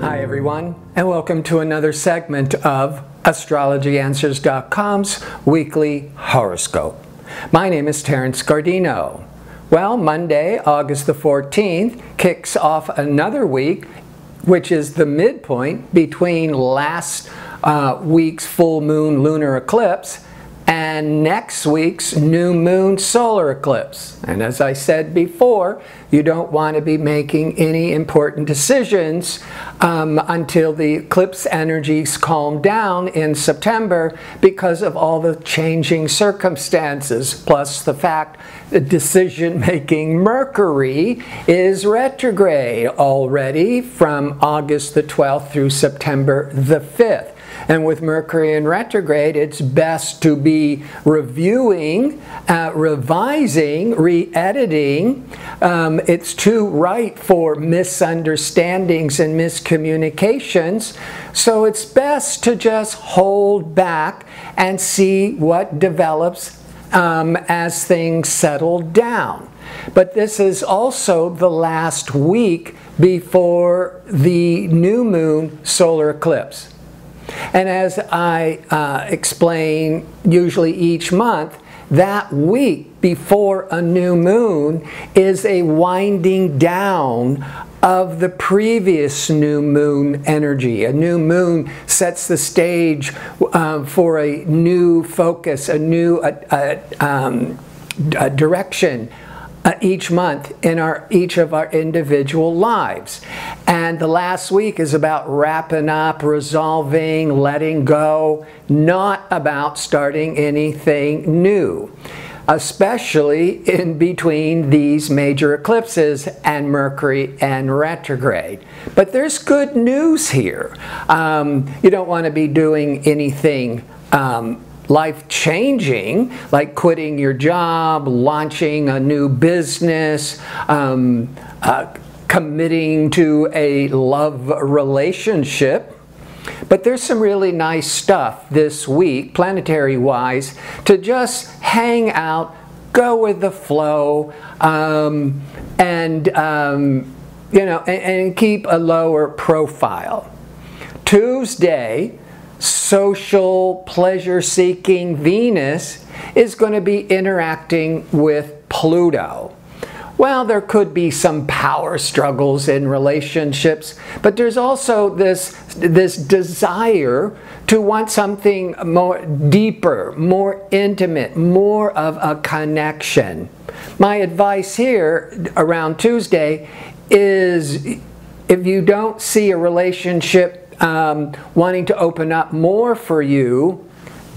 Hi everyone, and welcome to another segment of AstrologyAnswers.com's weekly horoscope. My name is Terence Gardino. Well, Monday, August the 14th, kicks off another week, which is the midpoint between last week's full moon lunar eclipse and next week's new moon solar eclipse. And as I said before, you don't want to be making any important decisions until the eclipse energies calm down in September because of all the changing circumstances, plus the fact that decision-making Mercury is retrograde already from August the 12th through September the 5th. And with Mercury in retrograde, it's best to be reviewing, revising, re-editing. It's too ripe for misunderstandings and miscommunications. So it's best to just hold back and see what develops as things settle down. But this is also the last week before the new moon solar eclipse. And as I explain usually each month, that week before a new moon is a winding down of the previous new moon energy. A new moon sets the stage for a new focus, a new direction each month in each of our individual lives. And the last week is about wrapping up, resolving, letting go, not about starting anything new, especially in between these major eclipses and Mercury and retrograde. But there's good news here. You don't want to be doing anything life-changing, like quitting your job, launching a new business, committing to a love relationship. But there's some really nice stuff this week, planetary-wise, to just hang out, go with the flow, and keep a lower profile. Tuesday, social pleasure-seeking Venus is going to be interacting with Pluto. Well, there could be some power struggles in relationships, but there's also this desire to want something more deeper, more intimate, more of a connection. My advice here around Tuesday is if you don't see a relationship wanting to open up more for you,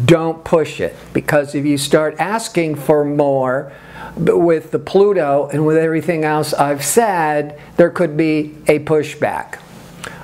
don't push it. Because if you start asking for more with the Pluto and with everything else I've said, there could be a pushback.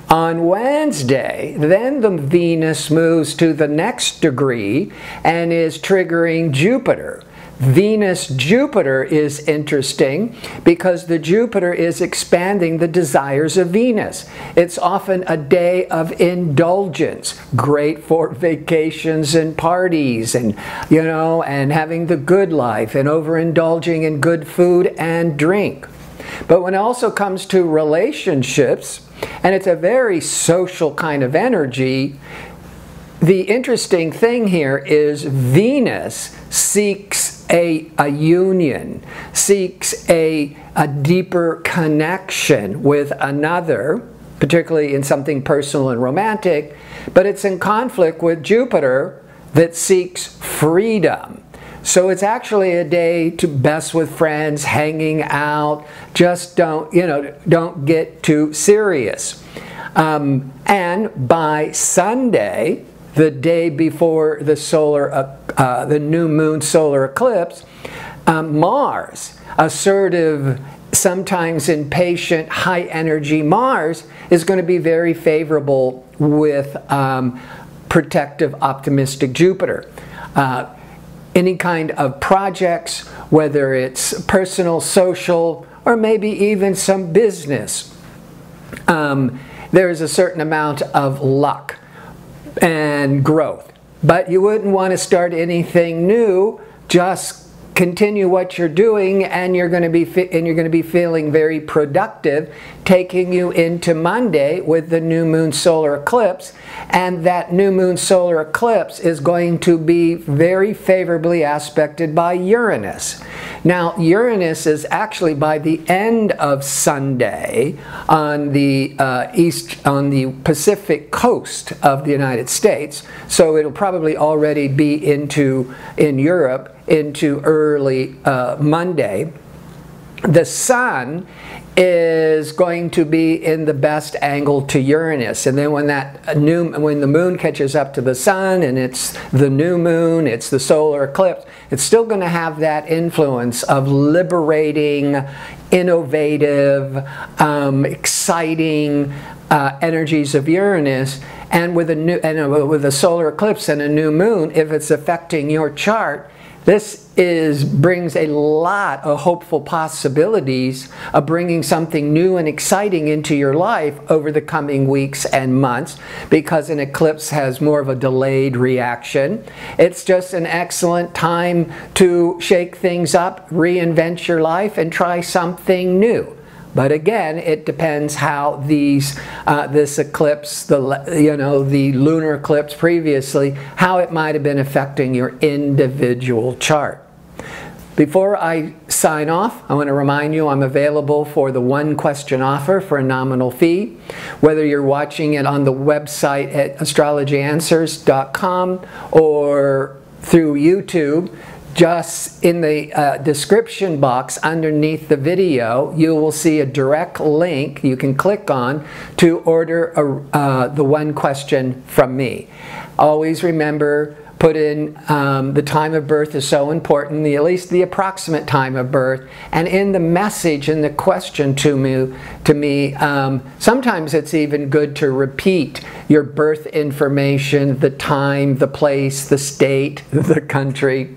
On Wednesday, then the Venus moves to the next degree and is triggering Jupiter. Venus-Jupiter is interesting because the Jupiter is expanding the desires of Venus. It's often a day of indulgence, great for vacations and parties and, and having the good life and overindulging in good food and drink. But when it also comes to relationships, and it's a very social kind of energy, the interesting thing here is Venus seeks a union, seeks a deeper connection with another, particularly in something personal and romantic, but it's in conflict with Jupiter that seeks freedom. So it's actually a day to best with friends, hanging out, just don't get too serious. And by Sunday, the day before the new moon solar eclipse, Mars, assertive, sometimes impatient, high energy Mars, is going to be very favorable with protective, optimistic Jupiter. Any kind of projects, whether it's personal, social, or maybe even some business, there is a certain amount of luck and growth. But you wouldn't want to start anything new just continue what you're doing, and you're going to be feeling very productive, taking you into Monday with the new moon solar eclipse. And that new moon solar eclipse is going to be very favorably aspected by Uranus. Now, Uranus is actually by the end of Sunday on the Pacific coast of the United States, so it'll probably already be in Europe into early Monday. The Sun is going to be in the best angle to Uranus, and then when the moon catches up to the Sun and it's the new moon, it's the solar eclipse, it's still going to have that influence of liberating, innovative, exciting energies of Uranus. And with a solar eclipse and a new moon, if it's affecting your chart, this brings a lot of hopeful possibilities of bringing something new and exciting into your life over the coming weeks and months, because an eclipse has more of a delayed reaction. It's just an excellent time to shake things up, reinvent your life, and try something new. But again, it depends how this eclipse, the lunar eclipse previously, how it might have been affecting your individual chart. Before I sign off, I want to remind you I'm available for the one-question offer for a nominal fee. Whether you're watching it on the website at astrologyanswers.com or through YouTube, just in the description box underneath the video, you will see a direct link you can click on to order the one question from me. Always remember, put in the time of birth is so important, at least the approximate time of birth, and in the message, in the question to me, sometimes it's even good to repeat your birth information, the time, the place, the state, the country.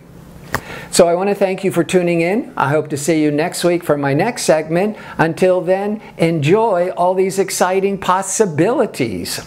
So I want to thank you for tuning in. I hope to see you next week for my next segment. Until then, enjoy all these exciting possibilities.